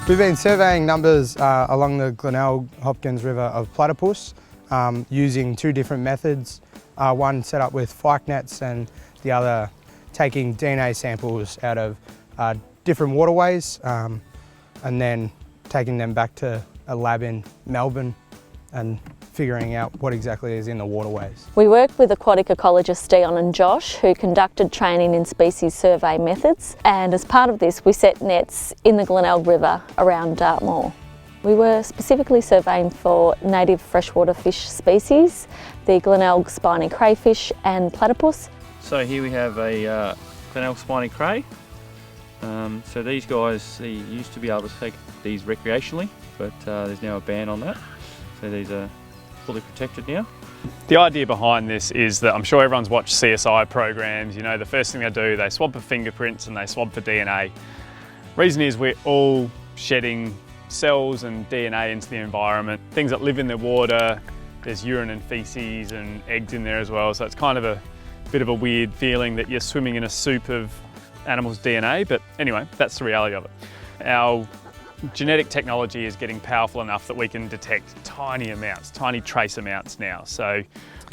We've been surveying numbers along the Glenelg Hopkins River of platypus using two different methods. One set up with flake nets and the other taking DNA samples out of different waterways and then taking them back to a lab in Melbourne and figuring out what exactly is in the waterways. We worked with aquatic ecologists Dion and Josh, who conducted training in species survey methods, and as part of this we set nets in the Glenelg River around Dartmoor. We were specifically surveying for native freshwater fish species, the Glenelg spiny crayfish and platypus. So here we have a Glenelg spiny cray. So these guys used to be able to take these recreationally, but there's now a ban on that. So these are fully protected now. The idea behind this is that I'm sure everyone's watched CSI programs. You know, the first thing they do, they swab for fingerprints and they swab for DNA. Reason is we're all shedding cells and DNA into the environment. Things that live in the water, there's urine and feces and eggs in there as well. So it's kind of a bit of a weird feeling that you're swimming in a soup of animals' DNA, but anyway, that's the reality of it. Our genetic technology is getting powerful enough that we can detect tiny amounts, tiny trace amounts now. So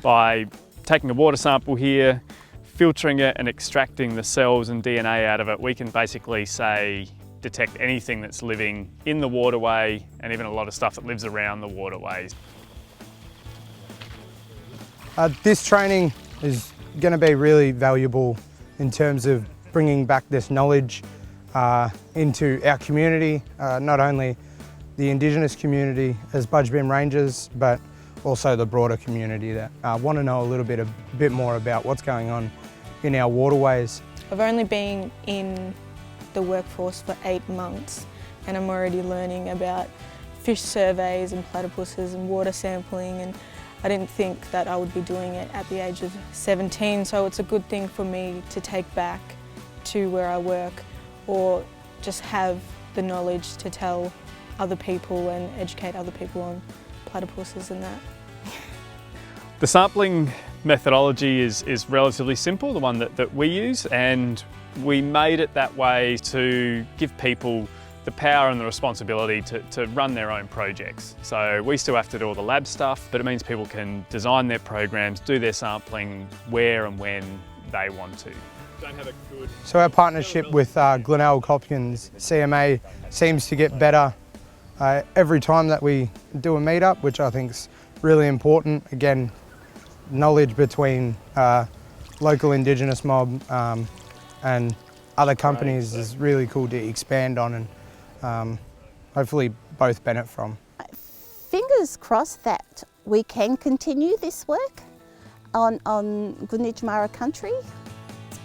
by taking a water sample here, filtering it and extracting the cells and DNA out of it, we can basically detect anything that's living in the waterway and even a lot of stuff that lives around the waterways. This training is going to be really valuable in terms of bringing back this knowledge into our community, not only the Indigenous community as Budgebim Rangers, but also the broader community that want to know a little bit more about what's going on in our waterways. I've only been in the workforce for 8 months and I'm already learning about fish surveys and platypuses and water sampling, and I didn't think that I would be doing it at the age of 17, so it's a good thing for me to take back to where I work, or just have the knowledge to tell other people and educate other people on platypuses and that. The sampling methodology is relatively simple, the one that we use, and we made it that way to give people the power and the responsibility to run their own projects. So we still have to do all the lab stuff, but it means people can design their programs, do their sampling where and when they want to. So our partnership with Glenelg Hopkins CMA seems to get better every time that we do a meetup, which I think is really important. Again, knowledge between local Indigenous mob and other companies is really cool to expand on and hopefully both benefit from. Fingers crossed that we can continue this work on Glenelg country.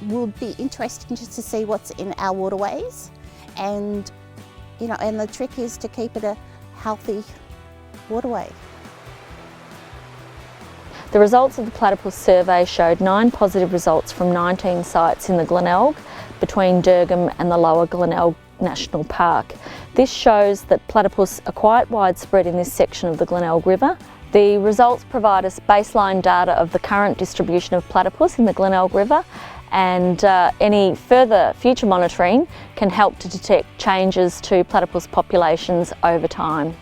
Will be interesting just to see what's in our waterways, and and the trick is to keep it a healthy waterway. The results of the platypus survey showed 9 positive results from 19 sites in the Glenelg between Durgam and the Lower Glenelg National Park. This shows that platypus are quite widespread in this section of the Glenelg River. The results provide us baseline data of the current distribution of platypus in the Glenelg River, and any further future monitoring can help to detect changes to platypus populations over time.